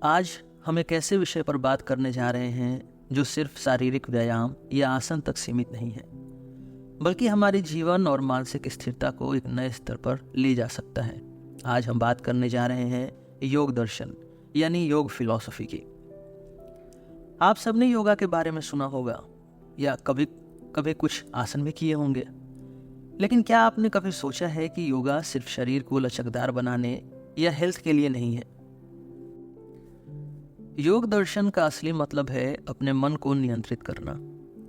आज हम एक ऐसे विषय पर बात करने जा रहे हैं जो सिर्फ शारीरिक व्यायाम या आसन तक सीमित नहीं है, बल्कि हमारे जीवन और मानसिक स्थिरता को एक नए स्तर पर ले जा सकता है। आज हम बात करने जा रहे हैं योग दर्शन यानी योग फिलॉसफी की। आप सबने योगा के बारे में सुना होगा या कभी कभी कुछ आसन भी किए होंगे, लेकिन क्या आपने कभी सोचा है कि योगा सिर्फ शरीर को लचकदार बनाने या हेल्थ के लिए नहीं है? योग दर्शन का असली मतलब है अपने मन को नियंत्रित करना,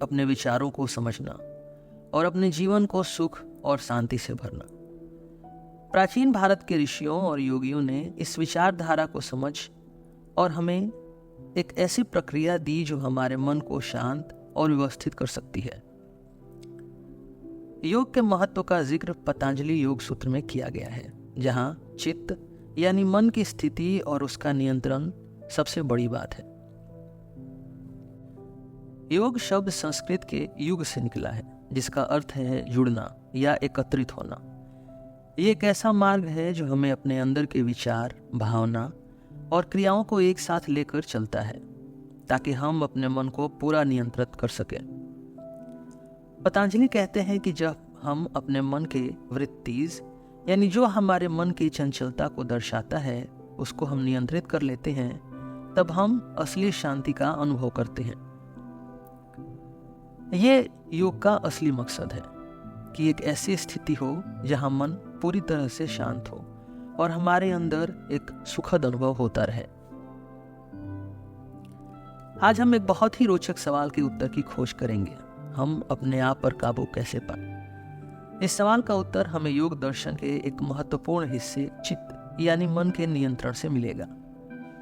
अपने विचारों को समझना और अपने जीवन को सुख और शांति से भरना। प्राचीन भारत के ऋषियों और योगियों ने इस विचारधारा को समझ और हमें एक ऐसी प्रक्रिया दी जो हमारे मन को शांत और व्यवस्थित कर सकती है। योग के महत्व का जिक्र पतंजलि योग सूत्र में किया गया है, जहां चित्त यानी मन की स्थिति और उसका नियंत्रण सबसे बड़ी बात है। योग शब्द संस्कृत के युग से निकला है, जिसका अर्थ है जुड़ना या एकत्रित होना। ये एक ऐसा मार्ग है जो हमें अपने अंदर के विचार, भावना और क्रियाओं को एक साथ लेकर चलता है, ताकि हम अपने मन को पूरा नियंत्रित कर सकें। पतंजलि कहते हैं कि जब हम अपने मन के वृत्तिज यानी जो हमारे मन की चंचलता को दर्शाता है उसको हम नियंत्रित कर लेते हैं, तब हम असली शांति का अनुभव करते हैं। ये योग का असली मकसद है कि एक ऐसी स्थिति हो जहां मन पूरी तरह से शांत हो और हमारे अंदर एक सुखद अनुभव होता रहे। आज हम एक बहुत ही रोचक सवाल के उत्तर की खोज करेंगे। हम अपने आप पर काबू कैसे पाएं? इस सवाल का उत्तर हमें योग दर्शन के एक महत्वपूर्ण हिस्से चित्त यानी मन के नियंत्रण से मिलेगा।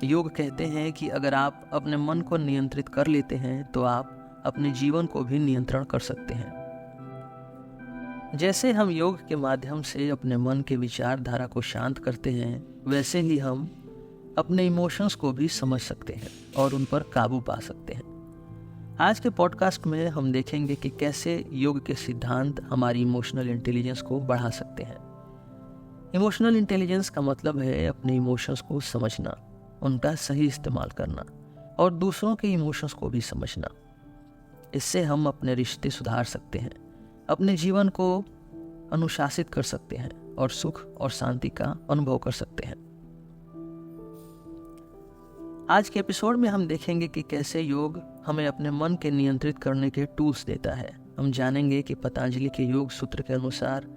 योग कहते हैं कि अगर आप अपने मन को नियंत्रित कर लेते हैं तो आप अपने जीवन को भी नियंत्रण कर सकते हैं। जैसे हम योग के माध्यम से अपने मन के विचारधारा को शांत करते हैं, वैसे ही हम अपने इमोशंस को भी समझ सकते हैं और उन पर काबू पा सकते हैं। आज के पॉडकास्ट में हम देखेंगे कि कैसे योग के सिद्धांत हमारी इमोशनल इंटेलिजेंस को बढ़ा सकते हैं। इमोशनल इंटेलिजेंस का मतलब है अपने इमोशंस को समझना, उनका सही इस्तेमाल करना और दूसरों के इमोशंस को भी समझना। इससे हम अपने रिश्ते सुधार सकते हैं, अपने जीवन को अनुशासित कर सकते हैं और सुख और शांति का अनुभव कर सकते हैं। आज के एपिसोड में हम देखेंगे कि कैसे योग हमें अपने मन के नियंत्रित करने के टूल्स देता है। हम जानेंगे कि पतंजलि के योग सूत्र के अनुसार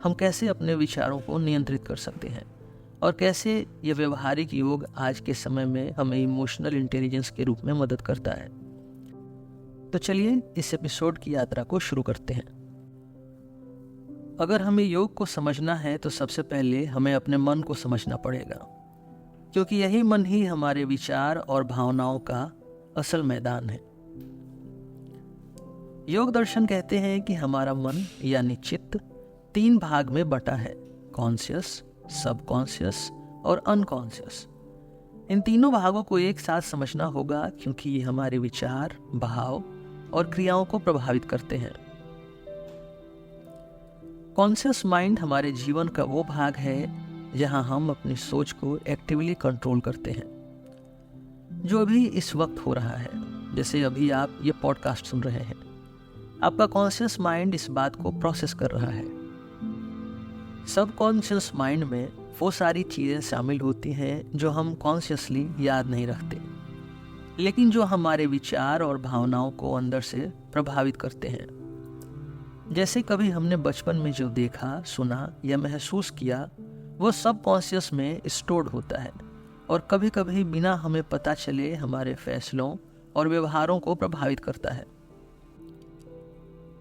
हम कैसे अपने विचारों को नियंत्रित कर सकते हैं और कैसे ये व्यवहारिक योग आज के समय में हमें इमोशनल इंटेलिजेंस के रूप में मदद करता है। तो चलिए इस एपिसोड की यात्रा को शुरू करते हैं। अगर हमें योग को समझना है तो सबसे पहले हमें अपने मन को समझना पड़ेगा, क्योंकि यही मन ही हमारे विचार और भावनाओं का असल मैदान है। योग दर्शन कहते हैं कि हमारा मन यानी चित्त 3 भाग में बटा है: कॉन्शियस, सबकॉन्शियस और अनकॉन्शियस। इन तीनों भागों को एक साथ समझना होगा, क्योंकि ये हमारे विचार, भाव और क्रियाओं को प्रभावित करते हैं। कॉन्शियस माइंड हमारे जीवन का वो भाग है जहां हम अपनी सोच को एक्टिवली कंट्रोल करते हैं। जो अभी इस वक्त हो रहा है, जैसे अभी आप ये पॉडकास्ट सुन रहे हैं, आपका कॉन्शियस माइंड इस बात को प्रोसेस कर रहा है। सबकॉन्शियस माइंड में वो सारी चीज़ें शामिल होती हैं जो हम कॉन्शियसली याद नहीं रखते, लेकिन जो हमारे विचार और भावनाओं को अंदर से प्रभावित करते हैं। जैसे कभी हमने बचपन में जो देखा, सुना या महसूस किया, वो सबकॉन्शियस में स्टोर्ड होता है और कभी कभी बिना हमें पता चले हमारे फैसलों और व्यवहारों को प्रभावित करता है।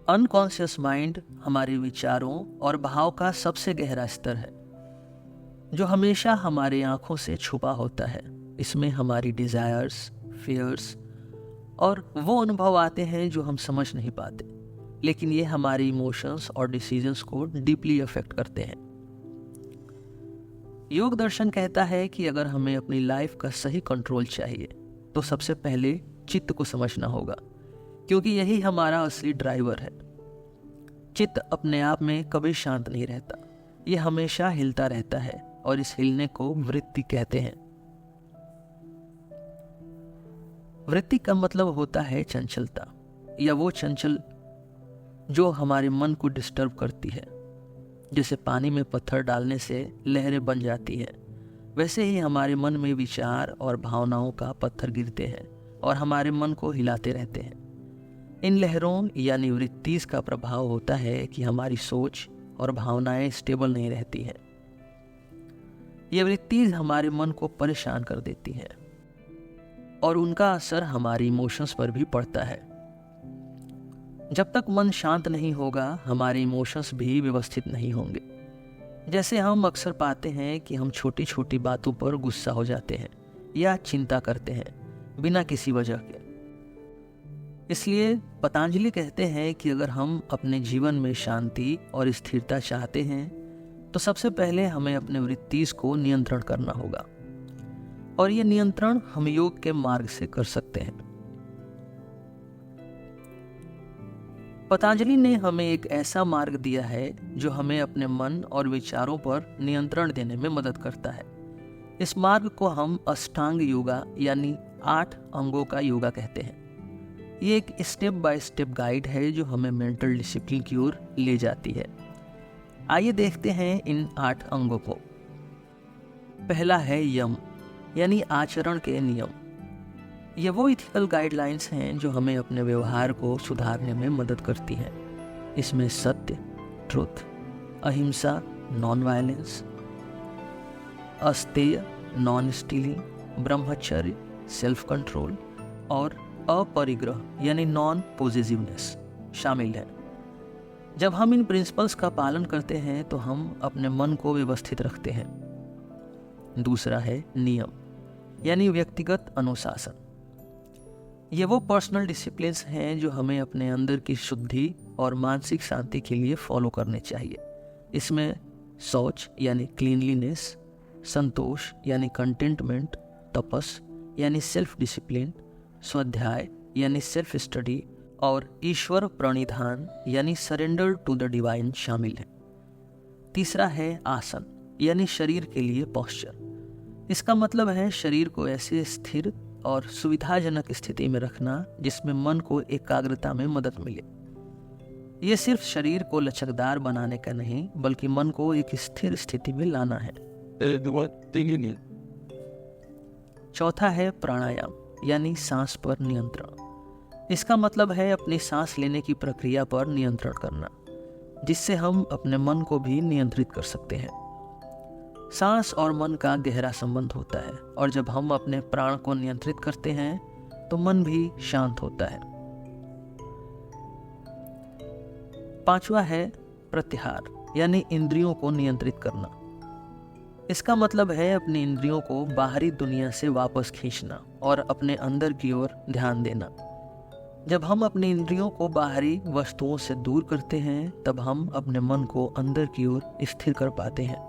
अनकॉन्शियस माइंड हमारे विचारों और भाव का सबसे गहरा स्तर है, जो हमेशा हमारे आंखों से छुपा होता है। इसमें हमारी डिजायर्स, फियर्स और वो अनुभव आते हैं जो हम समझ नहीं पाते, लेकिन ये हमारे इमोशंस और डिसीजंस को डीपली अफेक्ट करते हैं। योग दर्शन कहता है कि अगर हमें अपनी लाइफ का सही कंट्रोल चाहिए तो सबसे पहले चित्त को समझना होगा, क्योंकि यही हमारा असली ड्राइवर है। चित्त अपने आप में कभी शांत नहीं रहता, ये हमेशा हिलता रहता है और इस हिलने को वृत्ति कहते हैं। वृत्ति का मतलब होता है चंचलता, या वो चंचल जो हमारे मन को डिस्टर्ब करती है। जैसे पानी में पत्थर डालने से लहरें बन जाती है, वैसे ही हमारे मन में विचार और भावनाओं का पत्थर गिरते हैं और हमारे मन को हिलाते रहते हैं। इन लहरों यानी वृत्तिज का प्रभाव होता है कि हमारी सोच और भावनाएं स्टेबल नहीं रहती है। ये वृत्तिज हमारे मन को परेशान कर देती है और उनका असर हमारी इमोशंस पर भी पड़ता है। जब तक मन शांत नहीं होगा, हमारे इमोशंस भी व्यवस्थित नहीं होंगे। जैसे हम अक्सर पाते हैं कि हम छोटी छोटी बातों पर गुस्सा हो जाते हैं या चिंता करते हैं बिना किसी वजह के। इसलिए पतंजलि कहते हैं कि अगर हम अपने जीवन में शांति और स्थिरता चाहते हैं तो सबसे पहले हमें अपने वृत्तिज को नियंत्रण करना होगा, और ये नियंत्रण हम योग के मार्ग से कर सकते हैं। पतंजलि ने हमें एक ऐसा मार्ग दिया है जो हमें अपने मन और विचारों पर नियंत्रण देने में मदद करता है। इस मार्ग को हम अष्टांग योगा यानी 8 अंगों का योगा कहते हैं। ये एक स्टेप बाय स्टेप गाइड है जो हमें मेंटल डिसिप्लिन की ओर ले जाती है। आइए देखते हैं इन 8 अंगों को। पहला है यम यानी आचरण के नियम। ये वो इथिकल गाइडलाइंस हैं जो हमें अपने व्यवहार को सुधारने में मदद करती हैं। इसमें सत्य, ट्रुथ, अहिंसा, नॉन वायलेंस, अस्तेय, नॉन स्टीलिंग, ब्रह्मचर्य, सेल्फ कंट्रोल और अपरिग्रह यानी नॉन पॉजिटिवनेस शामिल है। जब हम इन प्रिंसिपल्स का पालन करते हैं तो हम अपने मन को व्यवस्थित रखते हैं। दूसरा है नियम यानी व्यक्तिगत अनुशासन। ये वो पर्सनल डिसिप्लिन्स हैं जो हमें अपने अंदर की शुद्धि और मानसिक शांति के लिए फॉलो करने चाहिए। इसमें शौच यानी क्लीनलीनेस, संतोष यानी कंटेंटमेंट, तपस यानी सेल्फ डिसिप्लिन, स्वाध्याय यानी सेल्फ स्टडी और ईश्वर प्रणिधान यानी सरेंडर टू द डिवाइन शामिल है। तीसरा है आसन यानी शरीर के लिए पोस्चर। इसका मतलब है शरीर को ऐसे स्थिर और सुविधाजनक स्थिति में रखना जिसमें मन को एकाग्रता में मदद मिले। ये सिर्फ शरीर को लचकदार बनाने का नहीं बल्कि मन को एक स्थिर स्थिति में लाना है। चौथा है प्राणायाम यानी सांस पर नियंत्रण। इसका मतलब है अपनी सांस लेने की प्रक्रिया पर नियंत्रण करना, जिससे हम अपने मन को भी नियंत्रित कर सकते हैं। सांस और मन का गहरा संबंध होता है और जब हम अपने प्राण को नियंत्रित करते हैं तो मन भी शांत होता है। पांचवा है प्रत्याहार यानी इंद्रियों को नियंत्रित करना। इसका मतलब है अपनी इंद्रियों को बाहरी दुनिया से वापस खींचना और अपने अंदर की ओर ध्यान देना। जब हम अपनी इंद्रियों को बाहरी वस्तुओं से दूर करते हैं तब हम अपने मन को अंदर की ओर स्थिर कर पाते हैं।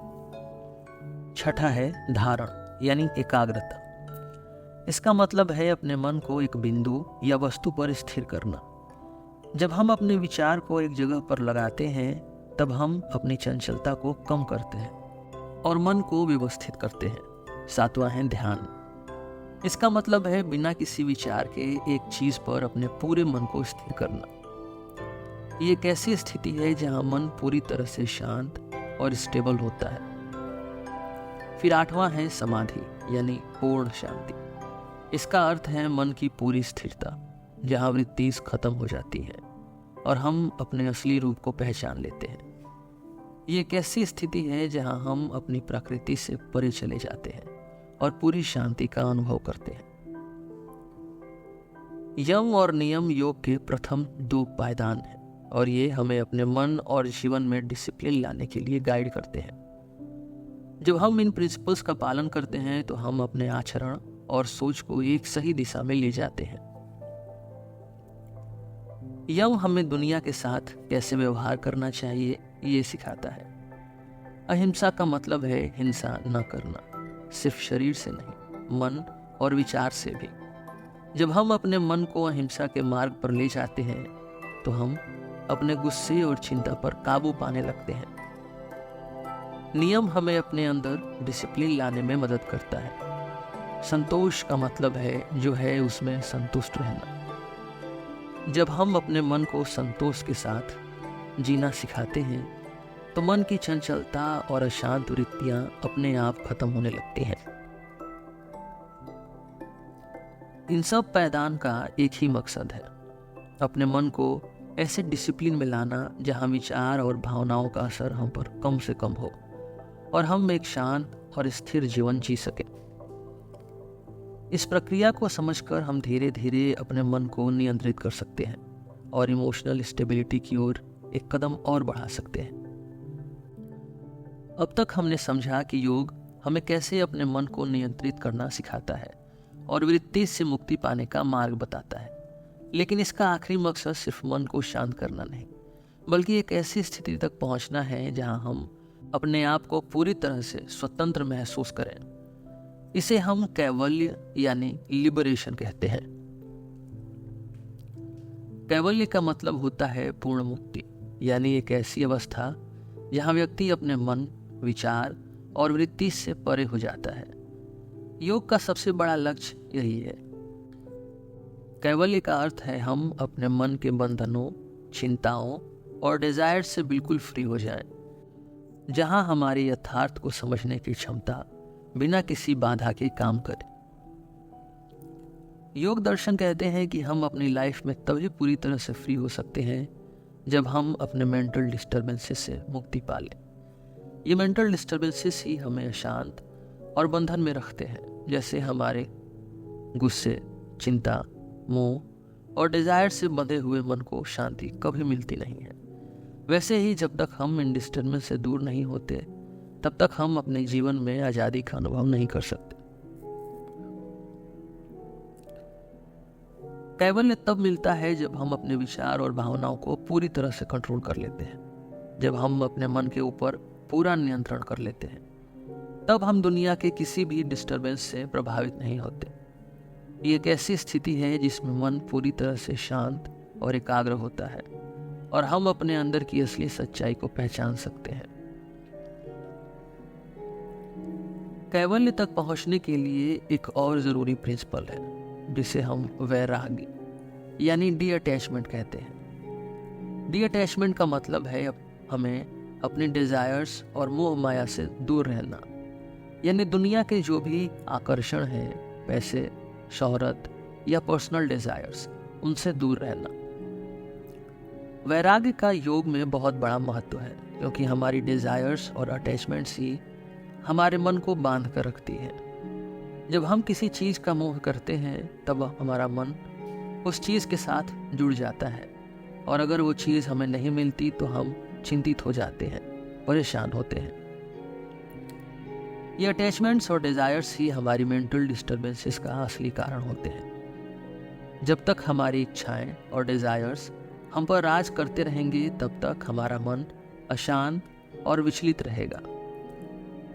छठा है धारण यानी एकाग्रता। इसका मतलब है अपने मन को एक बिंदु या वस्तु पर स्थिर करना। जब हम अपने विचार को एक जगह पर लगाते हैं तब हम अपनी चंचलता को कम करते हैं और मन को व्यवस्थित करते हैं। सातवां है ध्यान। इसका मतलब है बिना किसी विचार के एक चीज पर अपने पूरे मन को स्थिर करना। ये एक ऐसी स्थिति है जहां मन पूरी तरह से शांत और स्टेबल होता है। फिर आठवां है समाधि यानी पूर्ण शांति। इसका अर्थ है मन की पूरी स्थिरता, जहां वृत्ति खत्म हो जाती है और हम अपने असली रूप को पहचान लेते हैं। ये एक ऐसी स्थिति है जहां हम अपनी प्रकृति से परे चले जाते हैं और पूरी शांति का अनुभव करते हैं। यम और नियम योग के प्रथम 2 पायदान हैं और ये हमें अपने मन और जीवन में डिसिप्लिन लाने के लिए गाइड करते हैं। जब हम इन प्रिंसिपल्स का पालन करते हैं तो हम अपने आचरण और सोच को एक सही दिशा में ले जाते हैं। यम हमें दुनिया के साथ कैसे व्यवहार करना चाहिए ये सिखाता है। अहिंसा का मतलब है हिंसा न करना, सिर्फ शरीर से नहीं, मन और विचार से भी। जब हम अपने मन को अहिंसा के मार्ग पर ले जाते हैं तो हम अपने गुस्से और चिंता पर काबू पाने लगते हैं। नियम हमें अपने अंदर डिसिप्लिन लाने में मदद करता है। संतोष का मतलब है जो है उसमें संतुष्ट रहना। जब हम अपने मन को संतोष के साथ जीना सिखाते हैं तो मन की चंचलता और अशांत वृत्तियां अपने आप खत्म होने लगती हैं। इन सब पायदान का एक ही मकसद है, अपने मन को ऐसे डिसिप्लिन में लाना जहां विचार और भावनाओं का असर हम पर कम से कम हो और हम एक शांत और स्थिर जीवन जी सकें। इस प्रक्रिया को समझकर हम धीरे धीरे अपने मन को नियंत्रित कर सकते हैं और इमोशनल स्टेबिलिटी की ओर एक कदम और बढ़ा सकते हैं। अब तक हमने समझा कि योग हमें कैसे अपने मन को नियंत्रित करना सिखाता है और वृत्ति से मुक्ति पाने का मार्ग बताता है। लेकिन इसका आखिरी मकसद सिर्फ मन को शांत करना नहीं, बल्कि एक ऐसी स्थिति तक पहुंचना है जहां हम अपने आप को पूरी तरह से स्वतंत्र महसूस करें। इसे हम कैवल्य यानी लिबरेशन कहते हैं। कैवल्य का मतलब होता है पूर्ण मुक्ति, यानी एक ऐसी अवस्था जहां व्यक्ति अपने मन, विचार और वृत्ति से परे हो जाता है। योग का सबसे बड़ा लक्ष्य यही है। कैवल्य का अर्थ है हम अपने मन के बंधनों, चिंताओं और डिजायर से बिल्कुल फ्री हो जाएं, जहां हमारी यथार्थ को समझने की क्षमता बिना किसी बाधा के काम करे। योग दर्शन कहते हैं कि हम अपनी लाइफ में तभी पूरी तरह से फ्री हो सकते हैं जब हम अपने मेंटल डिस्टर्बेंसेस से मुक्ति पा लें। ये मेंटल डिस्टर्बेंसेस ही हमें अशांत और बंधन में रखते हैं, जैसे हमारे गुस्से, चिंता, मोह और डिजायर से बंधे हुए मन को शांति कभी मिलती नहीं है। वैसे ही जब तक हम इन डिस्टर्बेंस से दूर नहीं होते तब तक हम अपने जीवन में आजादी का अनुभव नहीं कर सकते। कैवल्य तब मिलता है जब हम अपने विचार और भावनाओं को पूरी तरह से कंट्रोल कर लेते हैं, जब हम अपने मन के ऊपर पूरा नियंत्रण कर लेते हैं। तब हम दुनिया के किसी भी डिस्टरबेंस से प्रभावित नहीं होते। ये एक ऐसी स्थिति है जिसमें मन पूरी तरह से शांत और एकाग्र होता है और हम अपने अंदर की असली सच्चाई को पहचान सकते हैं। कैवल्य तक पहुंचने के लिए एक और जरूरी प्रिंसिपल है जिसे हम वैराग्य यानी डी अटैचमेंट कहते हैं। डी अटैचमेंट का मतलब है हमें अपने डिजायर्स और मोह माया से दूर रहना, यानी दुनिया के जो भी आकर्षण है, पैसे, शोहरत या पर्सनल डिजायर्स, उनसे दूर रहना। वैराग्य का योग में बहुत बड़ा महत्व है, क्योंकि हमारी डिजायर्स और अटैचमेंट्स ही हमारे मन को बांध कर रखती है। जब हम किसी चीज का मोह करते हैं तब हमारा मन उस चीज के साथ जुड़ जाता है, और अगर वो चीज हमें नहीं मिलती तो हम चिंतित हो जाते हैं, परेशान होते हैं। ये अटैचमेंट्स और डिजायर्स ही हमारी मेंटल डिस्टर्बेंसेस का असली कारण होते हैं। जब तक हमारी इच्छाएं और डिजायर्स हम पर राज करते रहेंगे तब तक हमारा मन अशांत और विचलित रहेगा।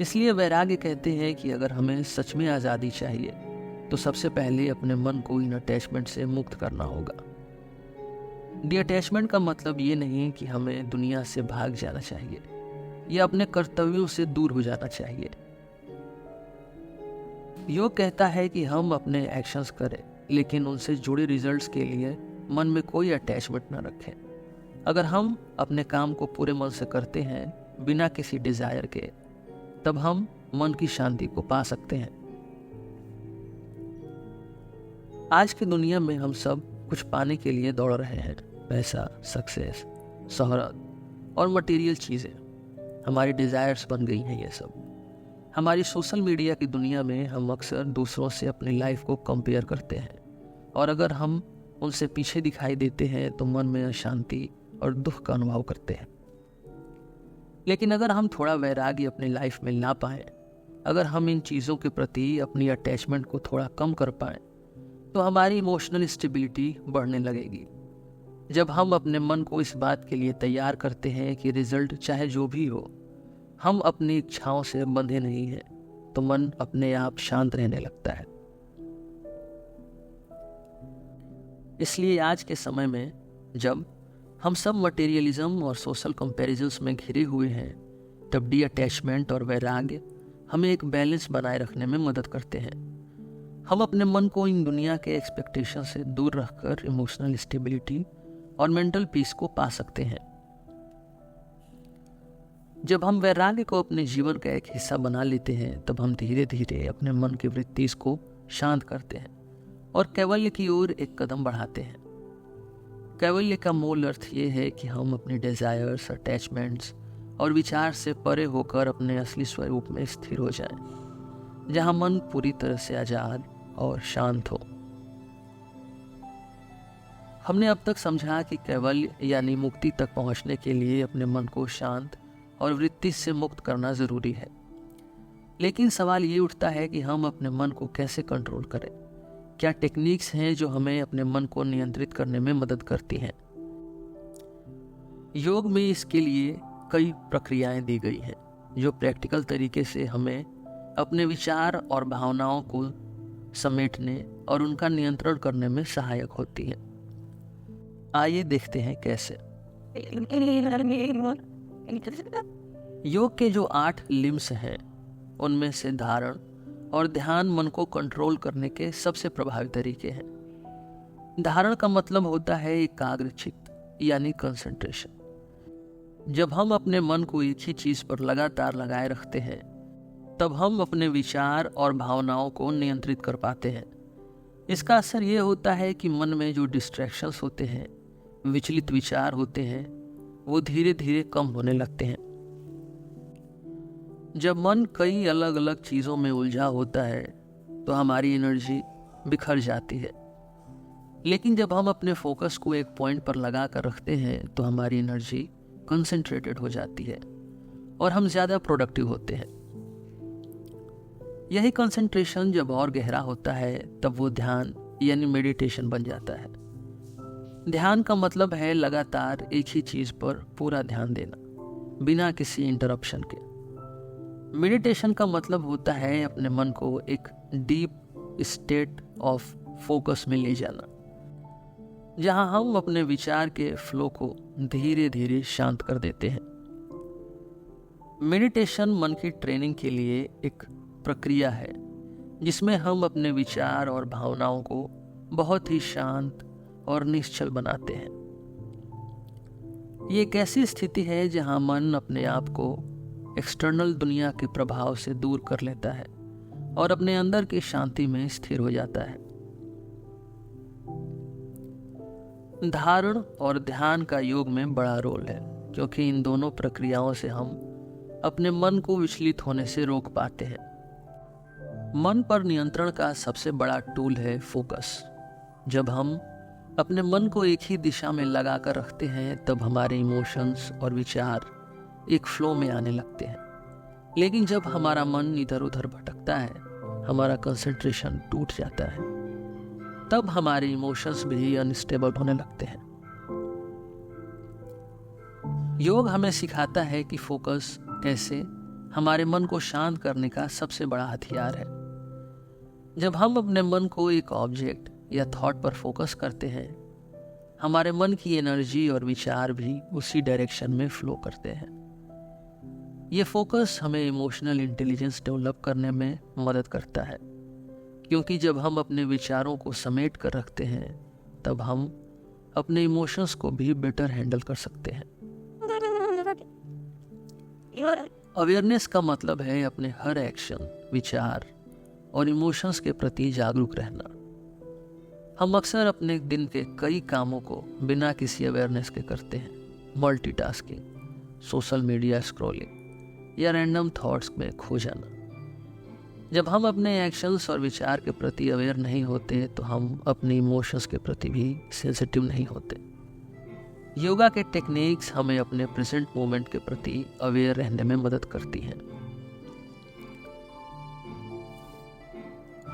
इसलिए वैराग्य कहते हैं कि अगर हमें सच में आज़ादी चाहिए तो सबसे पहले अपने मन को इन अटैचमेंट से मुक्त करना होगा। डिअटैचमेंट का मतलब ये नहीं कि हमें दुनिया से भाग जाना चाहिए या अपने कर्तव्यों से दूर हो जाना चाहिए। योग कहता है कि हम अपने एक्शंस करें, लेकिन उनसे जुड़े रिजल्ट्स के लिए मन में कोई अटैचमेंट न रखें। अगर हम अपने काम को पूरे मन से करते हैं बिना किसी डिजायर के, तब हम मन की शांति को पा सकते हैं। आज की दुनिया में हम सब कुछ पाने के लिए दौड़ रहे हैं, पैसा, सक्सेस, शोहरत और मटेरियल चीज़ें हमारी डिज़ायर्स बन गई हैं। ये सब हमारी सोशल मीडिया की दुनिया में हम अक्सर दूसरों से अपनी लाइफ को कंपेयर करते हैं, और अगर हम उनसे पीछे दिखाई देते हैं तो मन में अशांति और दुख का अनुभव करते हैं। लेकिन अगर हम थोड़ा वैराग्य अपनी लाइफ में ला पाएं, अगर हम इन चीज़ों के प्रति अपनी अटैचमेंट को थोड़ा कम कर पाएं, तो हमारी इमोशनल स्टेबिलिटी बढ़ने लगेगी। जब हम अपने मन को इस बात के लिए तैयार करते हैं कि रिजल्ट चाहे जो भी हो, हम अपनी इच्छाओं से बंधे नहीं हैं, तो मन अपने आप शांत रहने लगता है। इसलिए आज के समय में जब हम सब मटेरियलिज्म और सोशल कंपैरिजन्स में घिरे हुए हैं, तब डी अटैचमेंट और वैराग्य हमें एक बैलेंस बनाए रखने में मदद करते हैं। हम अपने मन को इन दुनिया के एक्सपेक्टेशन से दूर रखकर इमोशनल स्टेबिलिटी और मेंटल पीस को पा सकते हैं। जब हम वैराग्य को अपने जीवन का एक हिस्सा बना लेते हैं, तब हम धीरे धीरे अपने मन की वृत्ति को शांत करते हैं और कैवल्य की ओर एक कदम बढ़ाते हैं। कैवल्य का मूल अर्थ ये है कि हम अपने डिजायर्स, अटैचमेंट्स और विचार से परे होकर अपने असली स्वरूप में स्थिर हो जाएं, जहां मन पूरी तरह से आजाद और शांत हो। हमने अब तक समझा कि कैवल्य यानी मुक्ति तक पहुंचने के लिए अपने मन को शांत और वृत्ति से मुक्त करना जरूरी है। लेकिन सवाल ये उठता है कि हम अपने मन को कैसे कंट्रोल करें। क्या टेक्निक्स हैं जो हमें अपने मन को नियंत्रित करने में मदद करती हैं? योग में इसके लिए कई प्रक्रियाएं दी गई हैं जो प्रैक्टिकल तरीके से हमें अपने विचार और भावनाओं को समेटने और उनका नियंत्रण करने में सहायक होती हैं। आइए देखते हैं कैसे। योग के जो 8 लिम्स हैं, उनमें से धारण और ध्यान मन को कंट्रोल करने के सबसे प्रभावी तरीके हैं। धारण का मतलब होता है एकाग्रचित्त यानी कंसंट्रेशन। जब हम अपने मन को एक ही चीज पर लगातार लगाए रखते हैं, तब हम अपने विचार और भावनाओं को नियंत्रित कर पाते हैं। इसका असर ये होता है कि मन में जो डिस्ट्रैक्शंस होते हैं, विचलित विचार होते हैं, वो धीरे धीरे कम होने लगते हैं। जब मन कई अलग अलग चीज़ों में उलझा होता है तो हमारी एनर्जी बिखर जाती है। लेकिन जब हम अपने फोकस को एक पॉइंट पर लगा कर रखते हैं तो हमारी एनर्जी कंसंट्रेटेड हो जाती है और हम ज़्यादा प्रोडक्टिव होते हैं। यही कंसंट्रेशन जब और गहरा होता है तब वो ध्यान यानी मेडिटेशन बन जाता है। ध्यान का मतलब है लगातार एक ही चीज़ पर पूरा ध्यान देना बिना किसी इंटरप्शन के। मेडिटेशन का मतलब होता है अपने मन को एक डीप स्टेट ऑफ फोकस में ले जाना, जहां हम अपने विचार के फ्लो को धीरे धीरे शांत कर देते हैं। मेडिटेशन मन की ट्रेनिंग के लिए एक प्रक्रिया है जिसमें हम अपने विचार और भावनाओं को बहुत ही शांत और निश्चल बनाते हैं। ये एक ऐसी स्थिति है जहां मन अपने आप को एक्सटर्नल दुनिया के प्रभाव से दूर कर लेता है और अपने अंदर की शांति में स्थिर हो जाता है। धारण और ध्यान का योग में बड़ा रोल है, क्योंकि इन दोनों प्रक्रियाओं से हम अपने मन को विचलित होने से रोक पाते हैं। मन पर नियंत्रण का सबसे बड़ा टूल है फोकस। जब हम अपने मन को एक ही दिशा में लगा कर रखते हैं तब हमारे इमोशंस और विचार एक फ्लो में आने लगते हैं। लेकिन जब हमारा मन इधर उधर भटकता है, हमारा कंसंट्रेशन टूट जाता है, तब हमारे इमोशंस भी अनस्टेबल होने लगते हैं। योग हमें सिखाता है कि फोकस कैसे हमारे मन को शांत करने का सबसे बड़ा हथियार है। जब हम अपने मन को एक ऑब्जेक्ट या थॉट पर फोकस करते हैं, हमारे मन की एनर्जी और विचार भी उसी डायरेक्शन में फ्लो करते हैं। ये फोकस हमें इमोशनल इंटेलिजेंस डेवलप करने में मदद करता है, क्योंकि जब हम अपने विचारों को समेट कर रखते हैं तब हम अपने इमोशंस को भी बेटर हैंडल कर सकते हैं। अवेयरनेस का मतलब है अपने हर एक्शन, विचार और इमोशंस के प्रति जागरूक रहना। हम अक्सर अपने दिन के कई कामों को बिना किसी अवेयरनेस के करते हैं। मल्टीटास्किंग, सोशल मीडिया स्क्रॉलिंग या रैंडम थॉट्स में खो जाना। जब हम अपने एक्शंस और विचार के प्रति अवेयर नहीं होते तो हम अपने इमोशंस के प्रति भी सेंसिटिव नहीं होते। योगा के टेक्निक्स हमें अपने प्रेजेंट मोमेंट के प्रति अवेयर रहने में मदद करती हैं।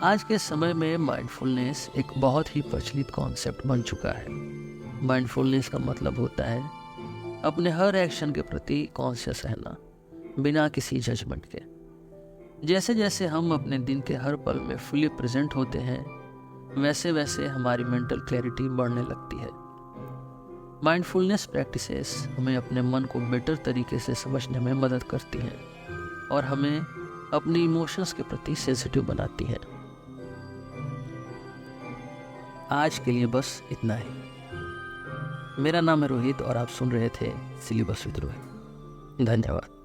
आज के समय में माइंडफुलनेस एक बहुत ही प्रचलित कॉन्सेप्ट बन चुका है। माइंडफुलनेस का मतलब होता है अपने हर एक्शन के प्रति कॉन्शियस रहना बिना किसी जजमेंट के। जैसे जैसे हम अपने दिन के हर पल में फुली प्रेजेंट होते हैं, वैसे वैसे हमारी मेंटल क्लैरिटी बढ़ने लगती है। माइंडफुलनेस प्रैक्टिसेस हमें अपने मन को बेटर तरीके से समझने में मदद करती हैं और हमें अपनी इमोशंस के प्रति सेंसिटिव बनाती हैं। आज के लिए बस इतना ही। मेरा नाम है रोहित और आप सुन रहे थे सिलेबस विद्रोही। धन्यवाद।